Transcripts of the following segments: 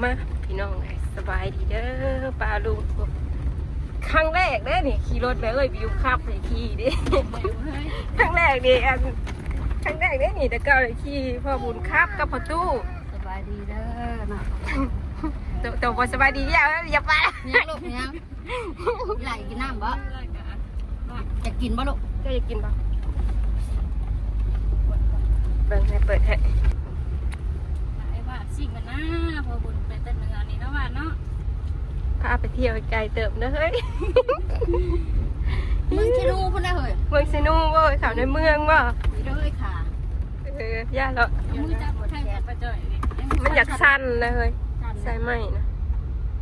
มาพี่น้องไงสบายดีเด้อปลาลุงครั้งแรกเด้อนี่ขี่รถไปวิวขับเลยขี่ดิครั้งแรกดิครั้งแรกเด้อนี่แต่เก่าเลยขี่พ่อบุญขับกับพ่อตู้ สบายดีเด้อเนาะ ตัวบ่สบายดีอย่าไป ยังลูกยังไหลกินน้ำบ่จะกินบ่ลูก จะกินบ่เบิ่งให้เปิดให้ ไอ้ว่าสิ่งมันนะพอบุญไปแต่เนื้อนี่เนาะว่าเนาะ พาไปเที่ยวไกลเติบเด้อเฮ้ย มึงชิลูพุ่นได้เฮ้ย เมืองซินูบ่เขาในเมืองบ่ มีเด้อค่ะ ย่าแล้ว มือจับแทงกับประจ่อย มันอยากสั้นนะเฮ้ยใส่ไหมนะ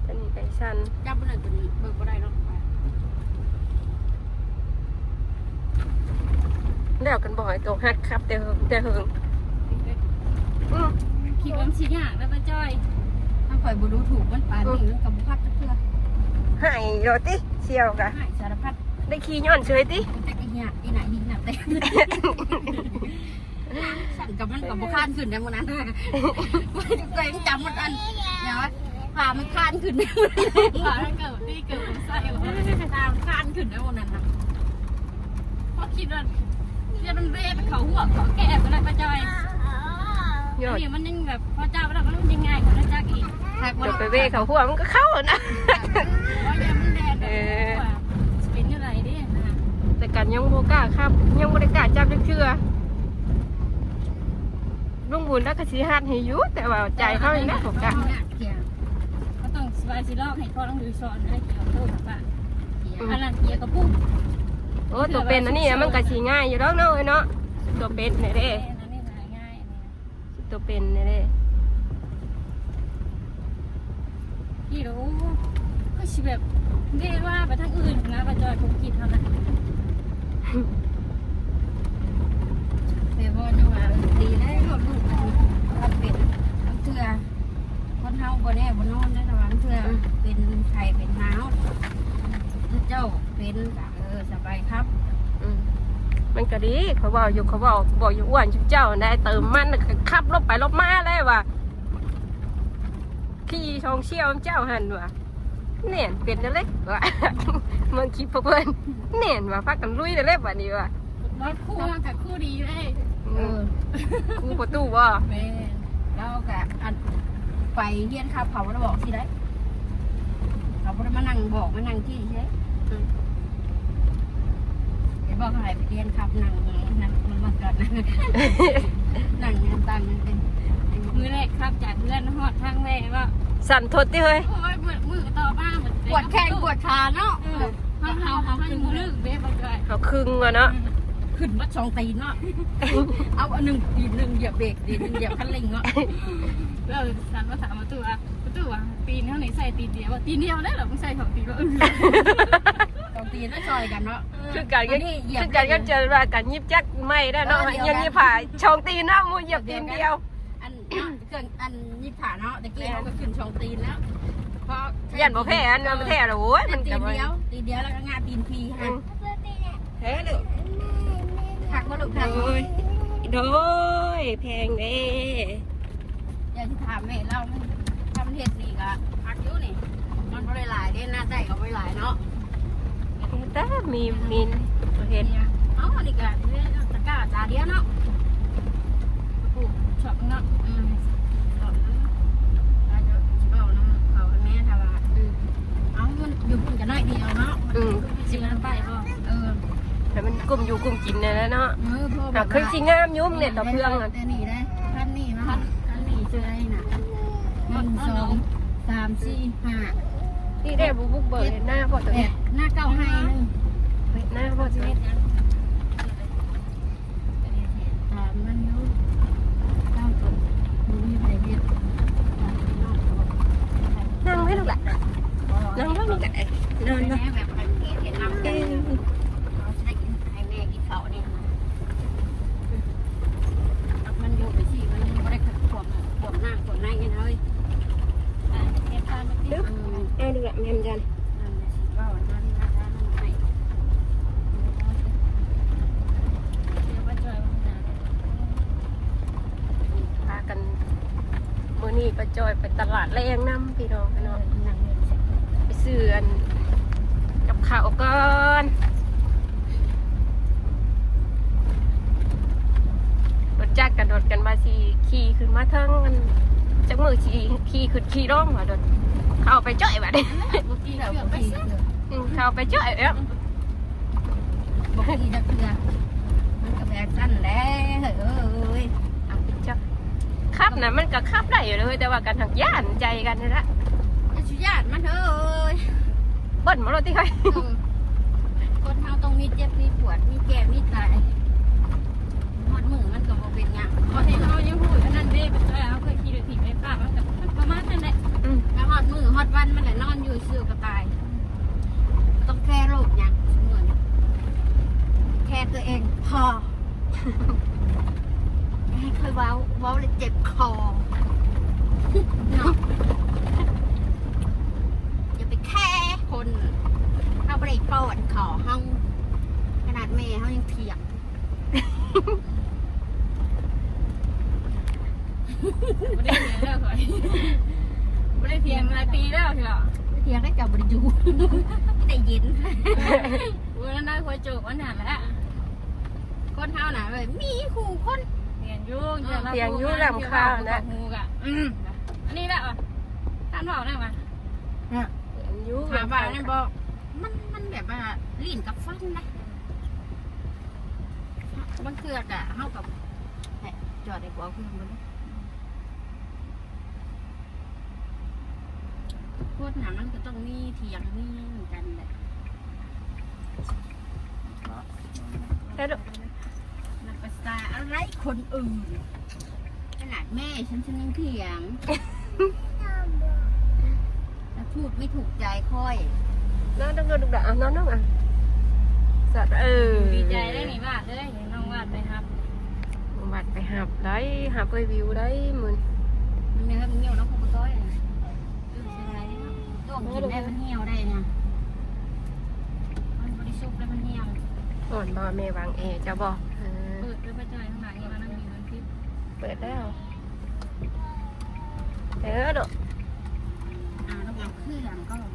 ตอนนี้ไก่สั้น จับบ่ได้ตัวนี้เบิ่งบ่ได้เนาะ แล้วกันบ่อยตัวฮัดครับแต่เหิงคิดว่าชิ้นยากแล้วประจ่อย ถ้าข่อยบ่ดูถูกมันปานนี้มันก็บ่พักเทื่อ หายโรติเชียวกะ หายสารพัด ได้ขี้ย้อนเฉยติ มันจะอีหยังอีไหนดีหนักแต่สั่นกับมันก็บ่คานขึ้นได้มื้อนั้นมันใจจำมันอันหยังวะพามันคานขึ้นได้ ว่าถ้าเกิดที่เกิดใส่ว่า ตามคานขึ้นได้มื้อนั้นน่ะ เพราะคิดว่าจะมันเวทเขาหัวเขาแก่ไปเลยประจ่อย ย้อน นี่มันยังแบบพอเจ้าแล้วมันยังไงกว่าจักอีก ทักบ่ เดี๋ยวไป ลูก เว่เขาหัวมันก็เข้านะ เพราะยังมันแดดเป็นอะไรดิ แต่กันยังโบกล้าครับยังบริกล้าจับจักเชื่อลุงบุญแล้วก็สีหัดให้อยู่แต่ว่าใจเขาอย่างนั้นผมกะ ก็ต้องสบายสิลอกให้พ่อต้องดูสอนให้เกี่ยวพูดป่ะอันนั้นเกี่ยวกับปุ๊บ โอ้ตัวเป็นอันนี้มันก็สีง่ายอยู่แล้วเนาะเนาะตัวเป็นเนี่ยเด้ อันนี้ง่าย ตัวเป็นเนี่ยเด้ พี่รู้ก็ชิแบบเรียกว่าไปทางอื่นนะประจอยผมกินเท่านั้น เดี๋ยวว่าจะว่าดีได้รถลูกมันเป็นทั้งเทื่อคนเฮาบ่แน่บ่นอนได้ระวังเทื่อเป็นไข้เป็นหนาวเจ้าเป็นสบายครับ มันก็ดีเขาบอกอยู่อ้วนชุบเจ้าได้เติมมันขับรถไปรถมาเลยว่ะขี่ชองเชี่ยวเจ้าหันว่ะเน่นเปลี่ยนจะเล็กว่ะเมืองคิดพวกเพื่อนเน่นว่ะพักกันลุยจะเล็กว่ะนี่ว่ะ รถคู่กับคู่ดีเลย คู่ประตูว่ะ แม่แล้วก็อันไปเฮียนข้าวเผาแล้วบอกสิได้เขาบ่ได้มานั่งบอกมานั่งที่ใช่เดี๋ยวบอกให้ไปเรียนครับนั่งมันมาก่อนนั่งตั้งเป็น มือแรกครับจากเพื่อนหอดทางแรกว่า สั่นทดที่เฮ้ย โอ้ยมือต่อบ้าเหมือน ปวดแข้งปวดขาเนาะ เขาขึ้นมือลึกเบ๊ประจอย เขาคึงว่ะเนาะ ขึ้นมาสองตีนเนาะเอาอันหนึ่งตีนหนึ่งเหยียบเบรกตีนหนึ่งเหยียบคันเร่งเนาะ แล้วสันภาษาประตูว่าตีนเท่าไหร่ใส่ตีนเดียวตีนเดียวได้หรอมึงใส่สองตีนว่า สองตีนแล้วซอยกันเนาะ คือการก็เจอว่าการยิบจักไม่ได้เนาะยังยิบผ่าชองตีนเนาะมูเหยียบตีนเดียว อันเกินอันยิบขาเนาะตะกี้เขาก็ขึ้นสองตีนแล้วเพราะ ยันบ่แพ้อันมันแพ้แล้วโอ้ยมัน ตี จะ นเดียวแล้วก็งาตีนพีฮะ แพ้เลย หักมาลูกหัก โดยแพงเด้ อยากจะถามแม่เราทำเห็ดนี่ก็หักอยู่นี่มันไม่ได้หลายเด้หน้าใจก็ไม่หลายเนาะ แต่มีเห็น เอ้าอันนี้ก็ตะกร้าตาเดียวเนาะ ช็อปเนาะ เราจะเอาน้ำเขาแม่ทำว่าเอ้ามันอยู่พุ่นกันน้อยเดียวเนาะ จิมันไปบ่ แต่มันกลุ่มอยู่กลุ่มกินเนี่ยแล้วเนาะ พ่อ คือสิงามยุ่มเนี่ยต่อเพื่องอ่ะ แต่นี่ได้พันนี่มาพันนี่เจอไอ้น่ะ1 2 3 4 5 ที่ได้บุกเบิกหน้าพอตัว แปดหน้าเก้าให้นึง หน้าพอตัว มันอยู่เก้าตัวมีใครเรียก นั่งไม่รู้แหละนั่งไม่รู้แหละนอน แม่ นะ แบบเห็นน้ำเต็มเราจะได้กินให้แม่กินเขาเนี่ยมันอยู่ไปสิมันไม่ได้ขวบหน้าขวบในกันเลย เฮ็ดทานมาติ ไอ้ดูแหละแม่มจัน นั่นแหละสิว่าวันนั้นนะคะนั่นให้ เดี๋ยวประจอยมันหนา พากันมื้อนี้ประจอยประ ตลาดแรงน้ำพี่น้อง นอนนั่งเล่น ไปซื้ออันกับข้าวก่อนรถจักรกระโดดกันมาสีขี่ขึ้นมาเทิงมันจักมือขี่ขึ้นขี่ร่องมาโดดเข้าไปจ่อยแบบนี้ บกกี้เราบกกี้ เข้าไปจ่อยแล้ว บกกี้จะเกลือมันก็แบบสั้นแล้วเอ้ย เอาไปจ่อยขับนะมันก็ขับได้อยู่เลยแต่ว่ากันทางย่านใจกันนี่ละ จะชุยาดมันเอ้ย เบิ้ลมาโรตีใคร คนเฮาต้องมีเจ็บมีปวดมีแก่มีตายหอดมือมันก็บ่เป็นหยัง พอเห็นเขายังพูดอันนั้นเด้ไปเลยเขาเคยขี่รถถีบไฟฟ้ามันกับประมาณนั้นแหละ แล้วหอดมือหอดวันมันแหละนอนอยู่ซื่อก็ตายต้องแค่โรคหยังเหมือนแค่ตัวเองพอให้เคยเว้าเลยเจ็บคอเนาะอย่าไปแค่คนเอาไปปอดขอห้องขนาดแม่เขายังเถียง ไม่ได้เถียงแล้วก่อนไม่ได้เถียงหลายปีแล้วใช่หรอ เถียงได้จับบริจูได้ยิน วันนั้นได้คุยโจกวันนั้นแหละ คนเท่าน่ะเลยมีขู่คน เถียงยุ่ง เสียงยุ่งลำข้าวนะ งูกะอันนี้แหละท่านบอกได้ไหม ยุ่ง ถามว่าเนี่ยบอกมันแบบว่าลิ้นกับฟันนะบางเทือกอะเท่ากับจอดในกว่าเพื่อนมันโคตรหนามันก็ต้องมีเถียงมีเหมือนกันแหละ แล้วดู นักภาษาอะไรคนอื่นขนาดแม่ฉันยังเถียงแล้วพูดไม่ถูกใจค่อย น้องต้องดูด่าน้องอ่ะสัตว์ดีใจได้หนิวาดเลยน้องวาดไปครับ บัดไปหับได้หับไปวิวได้เหมือน มันเนื้อมันเหี่ยวแล้วคงก็ต้อยต้องกินได้มันเหี่ยวได้นะมันบริสุทธิ์แล้วมันเหี่ยว ก่อนบ่แม่วางจะบอก เปิดด้วยประจอยข้างหลังอย่างนั้นมีเงินทิพย์ เปิดแล้วดู ต้องเอาเครื่องก็ลง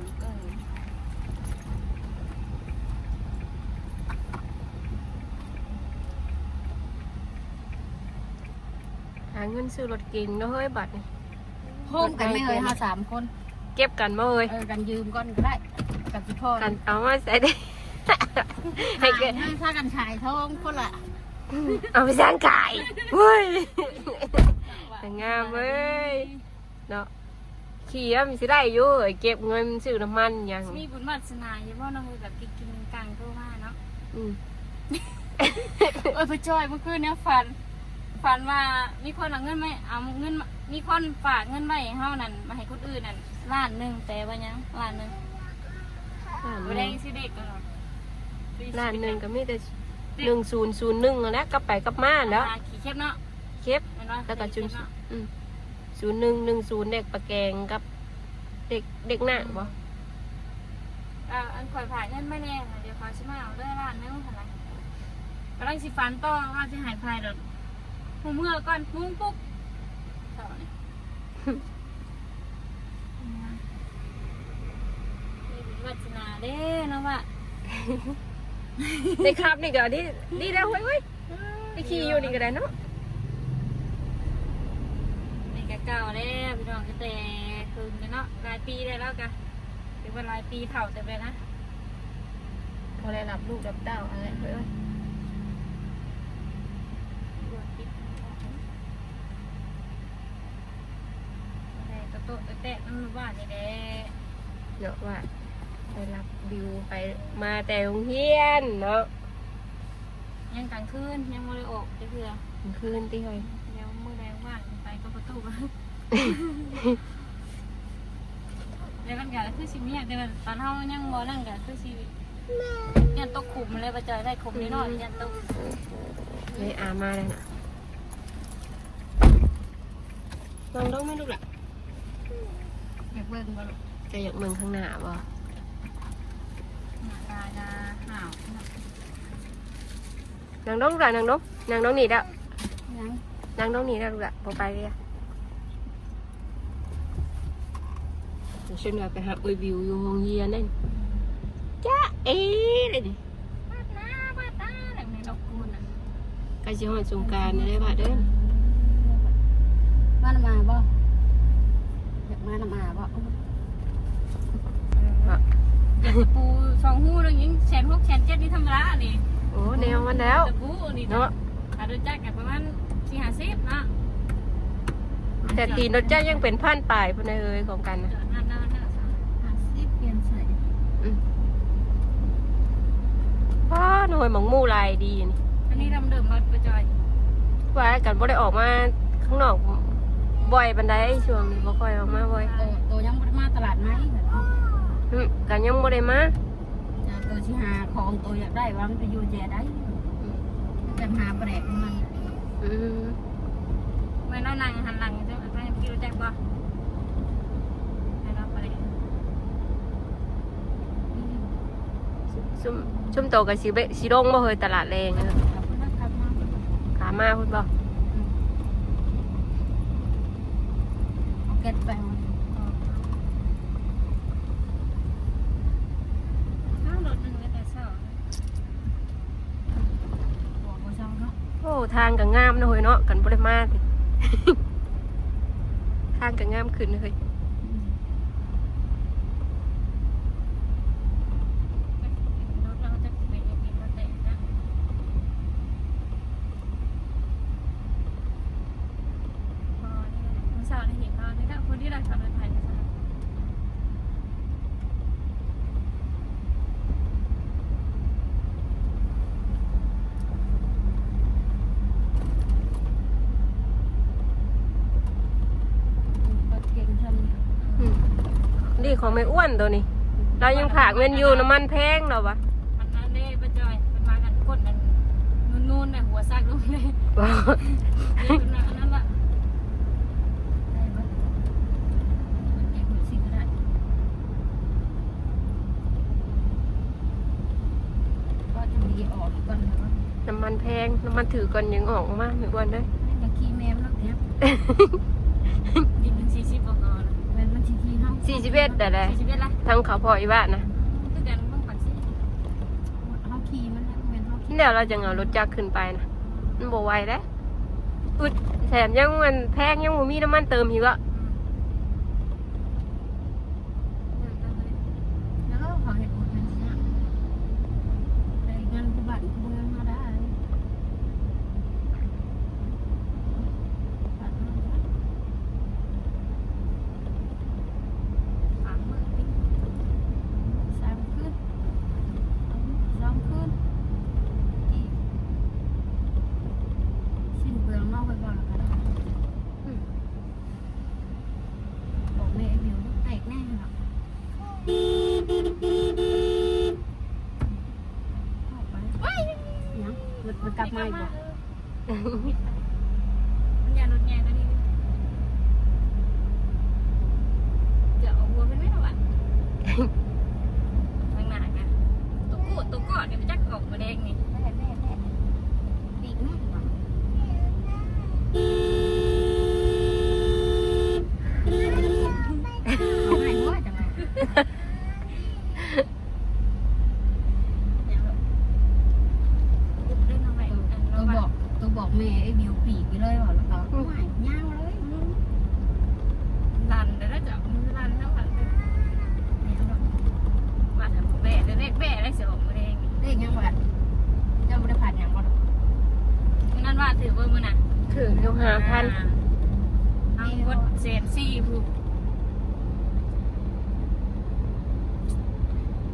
หาเงินซื้อรถกินเนาะเฮ้ยบัตรนี่ โฮมกันไม่เคยหา3 คน เก็บกันมาเลย กันยืมก้อนก็ได้กับที่พ่อ กันเอามาใส่ได้ ให้เกิดถ้ากันขายทองคนละ เอาไปสร้างขายเฮ้ยงามเว้ยเนาะขี่มันสิได้อยู่เก็บเงินซื้อน้ำมันยัง มีบุญวาสนาอยู่ว่าน้องแบบกินกลางก็ว่าเนาะประจอยเมื่อคืนเนี่ยฝันว่ามีคนเอาเงินไม่เอาเงินมีคนฝากเงินไว้ให้เฮานั่นมาให้คนอื่นนั่น1,000,000แต่ว่ายัง1,000,000บ่ได้สิเด็กกันหรอ 1,000,000ก็มีแต่1001แล้วกลับไปกลับมาแล้ว ขี่เข็บเนาะ เก็บแล้วก็0110เด็กประแกงกับเด็กหน้าบ่ อันข่อยผ่านเงินไม่แน่เดี๋ยวขอชิมาเอาด้วย1,000,000เท่าไหร่กำลังสิฝันต่อว่าสิหายภายเด้อหูเมื่อก่อนมุ้งปุ๊บมีบุญวาสนาเด้เนาะว่า ในครับนี่ก็ดีแล้วเว้ยไปขี่อยู่นี่ก็ได้เนาะ นี่ก็เก่าแล้วพี่น้องก็แต่คืนกันเนาะหลายปีได้แล้วกันถือว่าหลายปีเถ่าแต่ไปนะ พอได้รับลูกรับเต้าอะไรเว้ย โต๊ะแตะน้ำว่านี่แหละ เนาะว่าไปรับบิวไปมาแต่โรงเรียนเนาะ ยังกลางคืนยังไม่ได้ออกจะเพื่อ คืนที่เฮ้ย เดี๋ยวมือแดงว่างไปก็ประตูมาเดี๋ยวกันกันคือสิมีเดี๋ยวตอนเฮายังบ่นั่งกันคือสิยันตกขุมเลยประจอยได้ขุมนิดหน่อยยันตก เลยมาเลยนะลองต้องไม่ลูกหล่ะ อยากเบิ่งบ่ลูก จะอยากเมืองข้างหน้าบ่ หน้าตาจะห่าวน างน้องลูกหล่ะนางน้องนี่แล้ว ยัง นางน้องนี่แล้วลูกหล่ะพอไปเลย ฉันว่าไปหาวิวอยู่โรงเรียนนั่นจ้าเอ๋เลยนี่ บ้านหน้าหลังในดอกคูณอ่ะ ใกล้จะฮอดสงกรานต์ได้บ่เด้อ มาละมาบ่อยากมาละมาบ่ อยากตะปูสองหูแล้วยัง1,600,000 1,700,000นี่ธรรมดานี่ โอ้แนวมันแล้ว ตะปูนี่ เนาะ ถ้าโดนจักกันประมาณ4-50เนาะ แต่ตีนรถจ้ายังเป็นพันปลายพุ่นเอ้ยของกันนะ จอดหน้า50เปลี่ยนใส่ ว้าหน่วยหมองมู่ลายดีนี่ อันนี้เดิมๆมาประจอย ว่ากันบ่ได้ออกมาข้างนอกบ่อยปานใดช่วงนี้บ่ค่อยออกมาบ่อย โตยังบ่ได้มาตลาดไหม กันยังบ่ได้มา จะโตสิหาของโตอยากได้ว่ามันไปอยู่แจได้กันหาแปลกมัน อืม ไม่เรานั่งหันหลังใช่ไหมเราคิดรู้จักบ่ให้เราไป ซุ่มโตกับสิลงบ่เฮยตลาดแรงเด้อ ขับมาขับมา ขามาพุ่นบ่ เอาเก็ตไปมัน ข้าวรถหนึ่งเลยแต่เช้า บอกบ่เซาเนาะ โอ้ทางก็งามนะเฮ้ยเนาะกันบ่ได้มาติ ทางก็งามขึ้นเฮ้ย รถเราจะไปกินมาแต่นะพอนี่มันเช้าในเห็นเขาเนี่ยถ้าคนที่รักขับรถไทยจะทราบรถเก่งซั่น นี่ของไม่อ้วนตัวนี้ เรายังผากเงินอยู่น้ำมันแพงเนาะวะ มันนั่นเด้ป้าจอยมันมากันคนนั้นนู่นๆน่ะหัวซากลงเลยเดี๋ยวนั่นละ ได้บ่มันเก็บไว้สิก็ได้ก็จะมีออกอีกก่อนนะว่า น้ำมันแพงน้ำมันถือก่อนยังออกมาไม่อ้วนเลย อย่าขี้แมมแล้วเนี่ย กินเป็น40บ่พอนะ แม่นมันสิขี้เฮา 41แต่แหละ 41ละ ทั้งเขาพออีบ้านนะ คือกันเบิ่งปันสิ เฮาขี้มันแล้วแม่นเฮาขี้ ที่แล้วเราจะเอารถจักรขึ้นไปนะมันบ่ไหวแล้วอึดแถมยังมันแพงยังบ่มีน้ำมันเติมอีกอ่ะ แล้วเขาเฮ็ดบุญเป็นสิฮะได้เงินที่บ้านเมืองมาได้บ้านเมือง ฝากมือติ สามคืนสองคืนอีกสิ้นเปลืองนอกไปก่อนแล้วกันบอกแม่ไอ้บิวแตกแน่หรอกออกไปยังมันกลับมาอีกบ่ มันยารถใหญ่ตัวนี้จะเอาหัวเป็นไม่เท่าไหร่ทางหน้ากันตัวกอดเนี่ยมันจักออกมาแดงนี่ แม่ปีกแม่ดีกว่าเอาให้หัวจังเลยเล่นเอาไว้อัน ตั เรา วบอกตัวบอกแม่ไอ้บิวปีกไปเลยว่าแล้วก็ไม่ย่างเลย ลันแต่ถ้าจะมือลันเท่าไหร่มาทำแบะเล็กแบะได้เสียออกมาแดง เลขยังบ่เจ้าบ่ได้ผ่านยังบ่ นั่นว่าถือว่ามือน่ะ ถืออยู่5,000 เอากดเศษซี่ผูก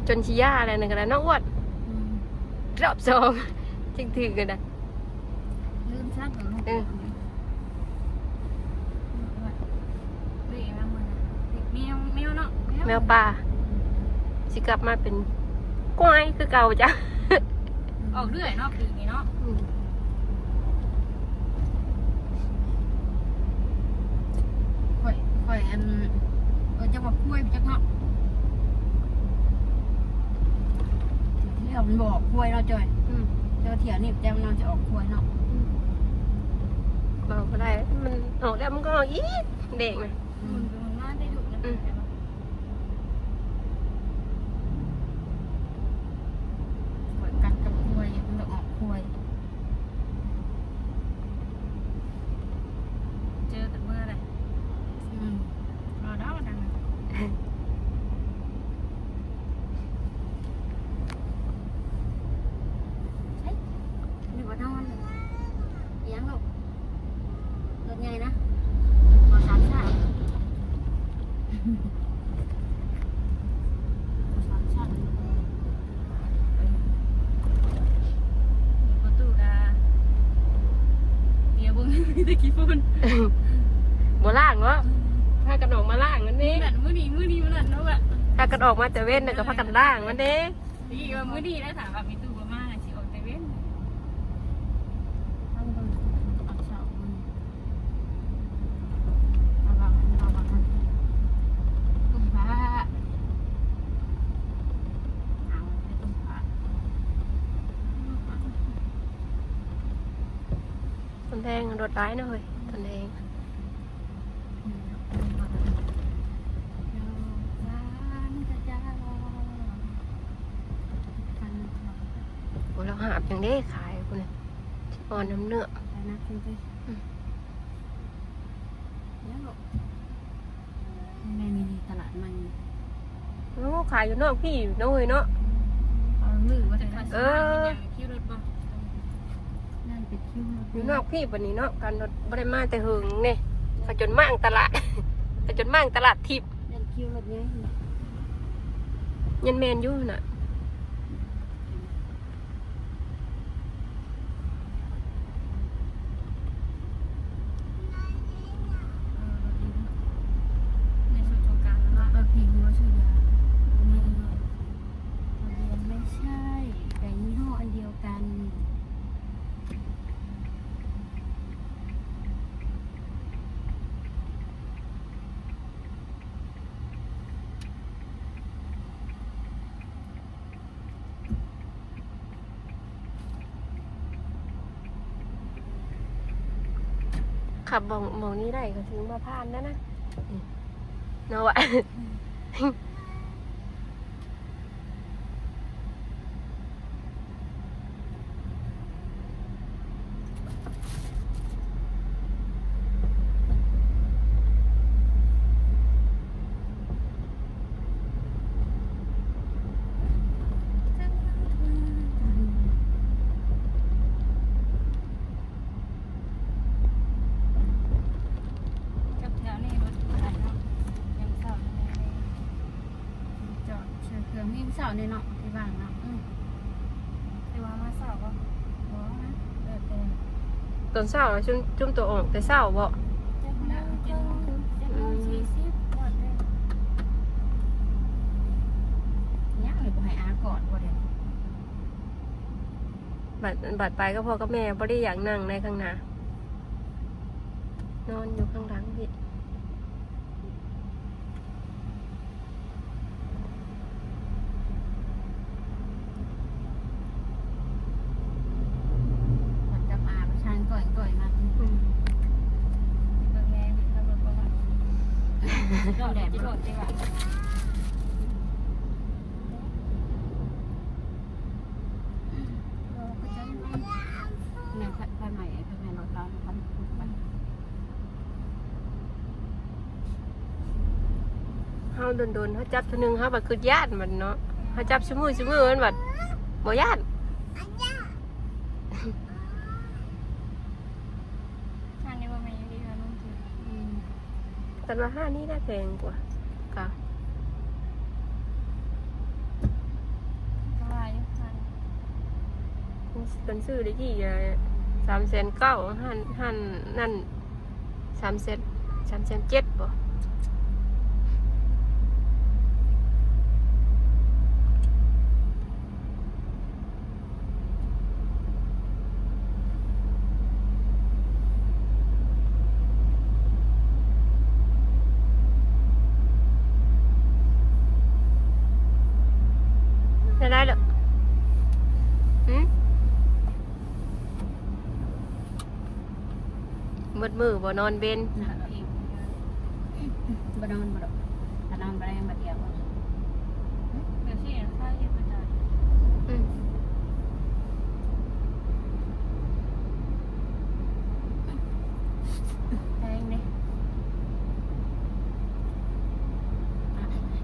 จนชิย่าอะไรนั่นก็ได้เนาะอ้วนรอบสองจึงถือกันนะ ลืมซักลูก เบ้มามือน่ะแมวเนาะ แมวป่าสิกลับมาเป็นกวายคือเก่าจ้ะ ออกเรื่อยเนาะปีนี้เนาะ ข่อยอันจังหวัดกล้วยจังเนาะที่เรามันบอกกล้วยเราจ่อยเจ้าเถียวนี่แจ้งเราจะออกกล้วยเนาะ บอกก็ได้ มันออกแล้วมันก็ออกอีกเด็กไง มันมาได้ดุนะ สามชั้น ประตูกาเดี๋ยวบุ้งมีแต่กี่ฝุ่น บ่ล่างเนาะถ้ากันออกมาล่างมันนี่ นั่นมื้อนี้มันนั่นเนาะแบบ ถ้ากันออกมาแต่เว้นน่ะก็พากันล่างมันเด้ นี่ว่ามื้อนี้แล้วถามว่ามีตู้บ่มาสิออกแต่เว้น ข้างบนอักษรระวังตุ้มผ้าเอาไปตุ้มผ้า ต้นแดงรถร้ายนะเฮ้ยต้นแดงโอ้เราหาบอย่างนี้ขายคุณเนี่ยอ่อนน้ำเนื้อ ไปนะคุณพี่แม่มีตลาดมัน โอ้ขายอยู่นอกพี่น้องเฮ้ยเนาะ เอาลือว่า แต่ จะ ถ้า ทำ สิมาเป็นหยังคิวรถบ่ นั่นเป็นคิว อยู่นอกพี่ปานนี้เนาะการรถบ่ได้มาแต่หึงเนี่ยไปจนมั่งตลาด ไปจนมั่งตลาดทิพย์ นั่นคิวรถไง ยันแมนอยู่น่ะ ในช่วงสงกรานต์แล้ว เพลงว่าชื่อยาไม่ใช่แต่ยี่ห้ออันเดียวกัน ขับมองนี้ได้ก็ถึงมาผ่านแล้วนะนี่เนาะวะ กับแถวนี้รถอะไรเนาะยังเศร้าอยู่เลย จอดเชิญเครื่องวิ่งเสาในเนาะที่บ้านเนาะ แต่ว่ามาเศร้าก็บ่นะแล้วแต่ ตอนเช้าจุ่มตัวออกแต่เช้าบ่ 7:40ว่าแต่ ยังเลยบ่ให้อาก่อนบ่เด้ บัดไปก็พ่อกับแม่บ่ได้อยากนั่งในข้างหน้านอนอยู่ข้างหลังพี่ มันจะมาประชันก่อยมา อืม เบิ่งแม่มีขับรถบ่ว่าจอดที่รถดีกว่า เนี่ยไฟใหม่ไฟใหม่รถเราพันขุดไป เฮาโดนๆเฮาจับเทื่อนึงเฮาบัดคือญาติมันเนาะเฮาจับซุมื้อมันบัดบ่ญาติ ท่านนี้ว่าแม่ยังดีกว่านุ่มคือ แต่ว่าห้านี่ได้แพงกว่าค่ะ ก็ว่าอยู่ท่าน เป็นซื้อได้กี่3,900,000หันนั่น3,700,000บ่ได้เหรอมืดมือบ่นอนเบน น่ะเราเองบ่นอนบ่ดอกถ้านอนบ่ได้มาเดียวบ่ เดี๋ยวสิค่าเย็นมาจ่าย อืม แพงเด้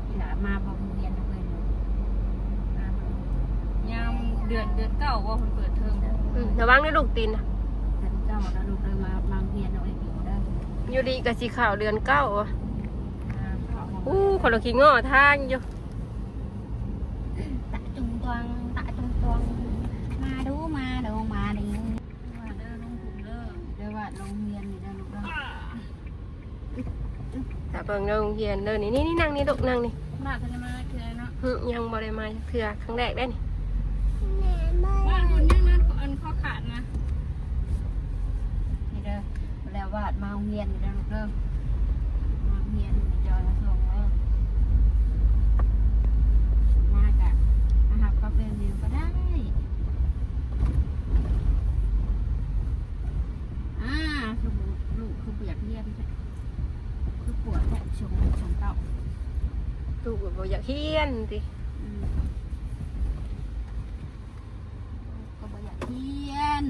อีหลามาบ่เรียนเพิ่น ยามเดือนเก้าว่าเพิ่นเปิดเทอม ระวังด้วยลูกตีนนะ เจ้าแล้วลูกเลยมาเรียนเอาไอ้ปีได้ อยู่ดีกับสีขาวเดือน9อ่ะ คนละขี้ง้อทางอยู่ ตะจุงตวงมาดูมาดิว่าเด้อลงถุงเด้อเด้อว่าลงเรียนนี่เด้อลูกเด้อ ถ้าเบิ่งโรงเรียนเด้อนี่นั่งนี่ลูกนั่งนี่ มาทำไมเธอเนาะ ยังบ่ได้มาเทื่อครั้งแรกได้นี่ ว่าคนยังนั้นอันข้อขาดนะ นี่เด้อแล้วว่ามาโรงเรียนนี่เด้อลูกเด้อมาโรงเรียนนี่จอยมาส่งเด้อมากะมาหับกับเรียนนี่ก็ได้ลูกคือเบียดเรียนคือปวดแทะชงเต่า ลูกบ่อยากเรียนติ ก็บ่อยากเรียน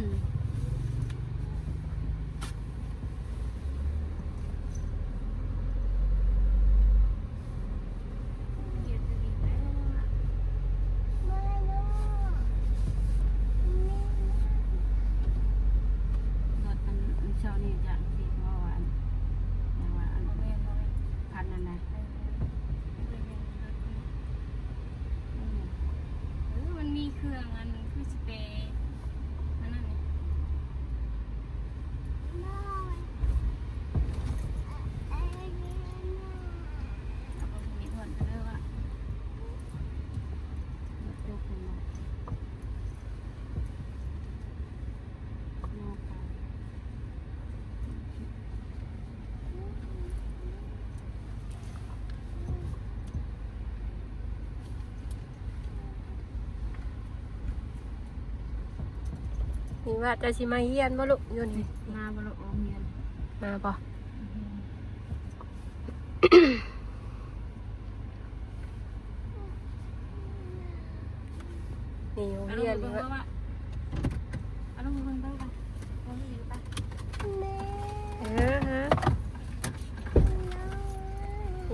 รถมันเช้านี่อย่างที่เมื่อวานอันพันนั่นนะ มันมีเครื่องอันคือสเปรย์อันนั้นนี่ เอาไปมีทวนกันเด้อว่ารถลูกคุณมาโน่ไป นี่ว่าจะสิมาเรียนบ่ลูกอยู่นี่ มาบรโรงเรียน มาบ่นี่โรงเรียนนี่ว่า เอาลงมาเบิ่งเบิ่งกันเอาลงมา ฮะ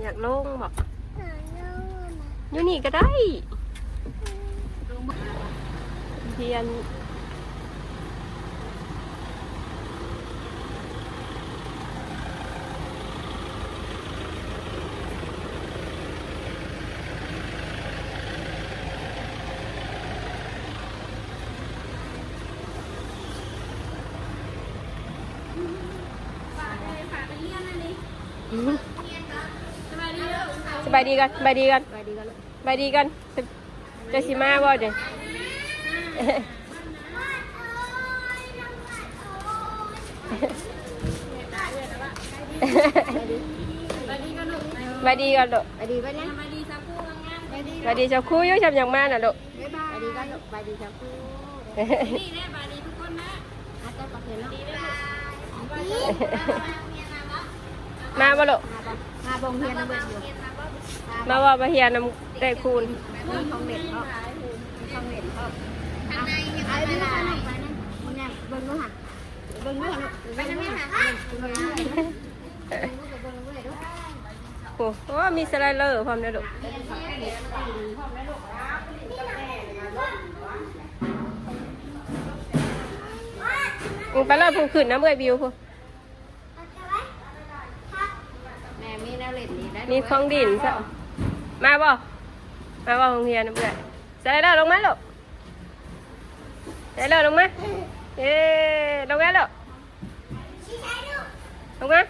อยากลงบ่อยู่นี่ก็ได้เรียนสบายดีกันสบายดีกัน ไปดีกันลูก สบายดีกันจะสิมาบ่เด้ ไปดีกันลูก สบายดีกันลูก ไปดีไปเนี่ย มาดีสักคู่งามๆไปดี สบายดีเจ้าครูอยู่จำอย่างมาน่ะลูก บ๊ายบาย ไปดีกันลูกไปดีครับครู นี่แน่บายดีทุกคนนะ อาจารย์ประเคนเนาะ ดีด้วย มาบ่ลูก มาบงเรียนนะเบิ่งอยู่ มาว่ามาเฮียนำได้คูณ มีของเด็ดเขามีของเด็ดเขาทางในยังไงไปนั่งไปนั่งมึงเนี่ยเบิ่งดูหันเบิ่งดูหันไปนั่งนี่หันเบิ่งดูหันเบิ่งดูหัน โอ้โหมีสไลเดอร์พร้อมเด้อลูกไปเลยผู้ขึ้นน้ำเบื่อบิวผู้ แม่มีแนวเล่นดีได้ มีของดินซะมาบ่มาบ่โรงเรียนน้ำเบื่อสไลเดอร์ลงมาลูกสไลเดอร์ลงมาเย้ลงมาลูกลงมา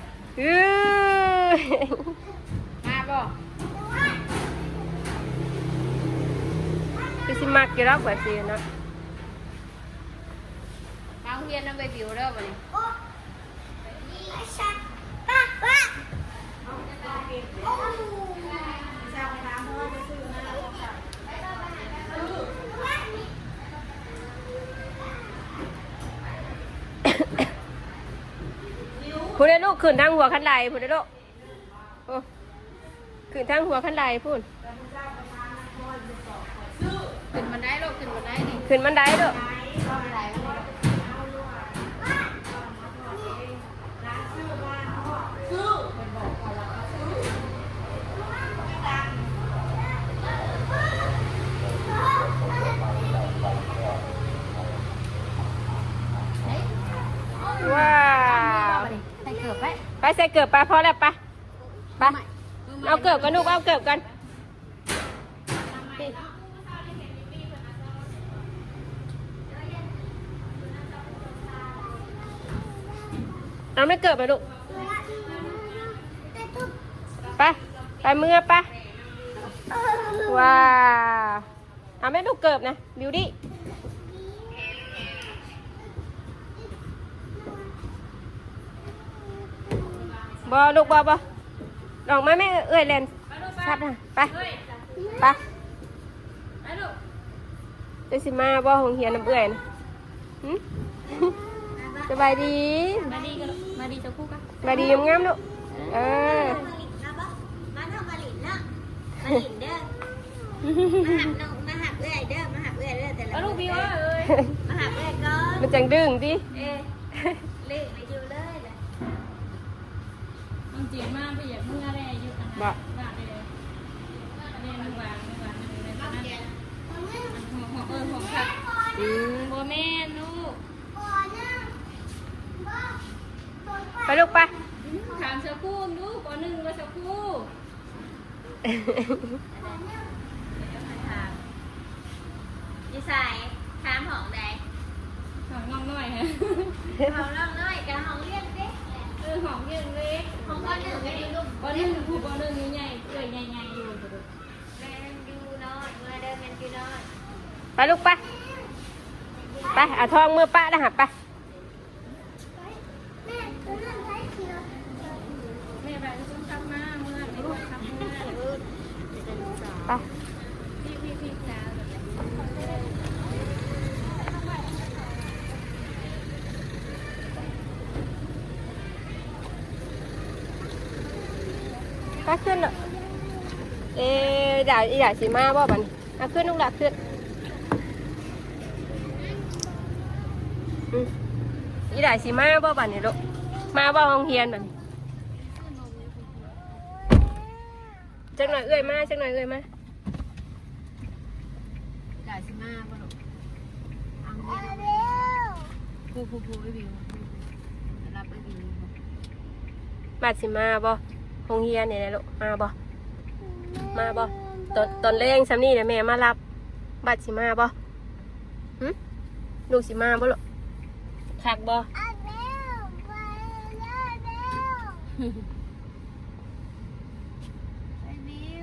มาบ่ คือสิมักอยู่แล้วกว่าสิเนาะ มาเรียนน้ำไปบิวเด้อบ่นี่ พูดได้ลูกขึ้นทางหัวขันไดพูดได้ลูกโอ้ขึ้นทางหัวขันไดพูด ขึ้นบันไดลูกขึ้นบันไดนี่ ขึ้นบันไดลูก เข้าบันไดมันว้าว ใส่เกือบไว้ ไปใส่เกือบไปพอแล้วไปไปไป เอาเกิบกันลูกเอาเกิบกันเอาไม่เกิบไปลูกไปไปเมื่อไปว้าเอาไม่ลูกเกิบนะบิวดี้บอลูกบอออกมาแม่เอ้ยแลนชัดนะไปไปเดี๋ยวสิมาบอหงเหียนน้ำเอ้ยนะสบายดี มาดีกันมาดีจะคู่กัน สบายดีงามๆลูกมาเออทำมาหลินเนาะมาหลินเด้อมาหักเอื้อยเด้อมาหักเอื้อยเด้อแต่ละ ลูกพี่ว่าเอ้ย มาหักเอื้อยก่อน มันจังดึงดิ เละไปอยู่เลยเลย มันเจียมากไปอยากเมื่อไรอยู่ขนาดบ้าเลยอันนี้มันวางไม่วางมันอยู่ในนั้นหอมค่ะโบแม่ลูก ไปลูกไป ถามสักคู่ดูปหนึ่งว่าสักคู่ ยี่ใส่ถามของใด หอมน้องหน่อยฮะ ของน้องน้อยกับของเลี้ยงเด็ก หอมเย็นเล็ก ของคนหนึ่งไม่ได้ลูก ปหนึ่งคู่ปหนึ่งใหญ่เกิดใหญ่ๆอยู่ แมนยูน้อยเมื่อเดินแมนยูน้อย ไปลูกไปไปเอาทองมือป้าได้หับไป แม่แบบต้องทำมาเมื่อไม่ต้องทำเมื่อ ไป พี่จ้า ไปขึ้นเนาะด่าอีด่าสีมาบ่บันเอาขึ้นลูกหลักขึ้นอีด่าสีมาบ่บันนี่ลูกมาบ่ห้องเฮียนบันจังหน่อยเอ้ยมาจังหน่อยเอ้ยมา จ่ายสิมาบ่ลูกเอาเงินผู้ไอ้บิวรับไอ้บิว บาดสิมาบ่ห้องเฮียนนี่แหละลูกมาบ่มาบ่ตอนแรงซ้ำนี่เดี๋ยวแม่มารับบาดสิมาบ่ลูกสิมาบ่ลูกคักบ่ ไอ้บิ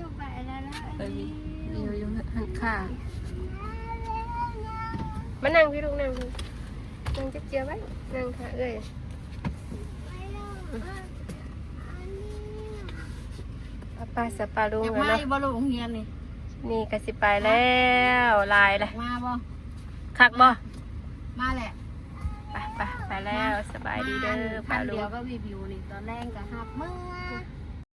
วไปแล้วนะ เอ้ยอยู่หันข้ามานั่งพี่ลูกนั่งพี่นั่งเจียไว้นั่งค่ะเอ้ยปลาสปลาลุง อยาก แล้ว มา เนาะ อยู่บ่ลูกโรงเรียนนี่ นี่ก็สิไปแล้วลายเลย มาบ่ คักบ่ มาแหละ ไปแล้วสบายดีเด้อปลา พัน ลุ เดี ง ยวก็วิวนี่ตอนแรกก็หับเมื่อ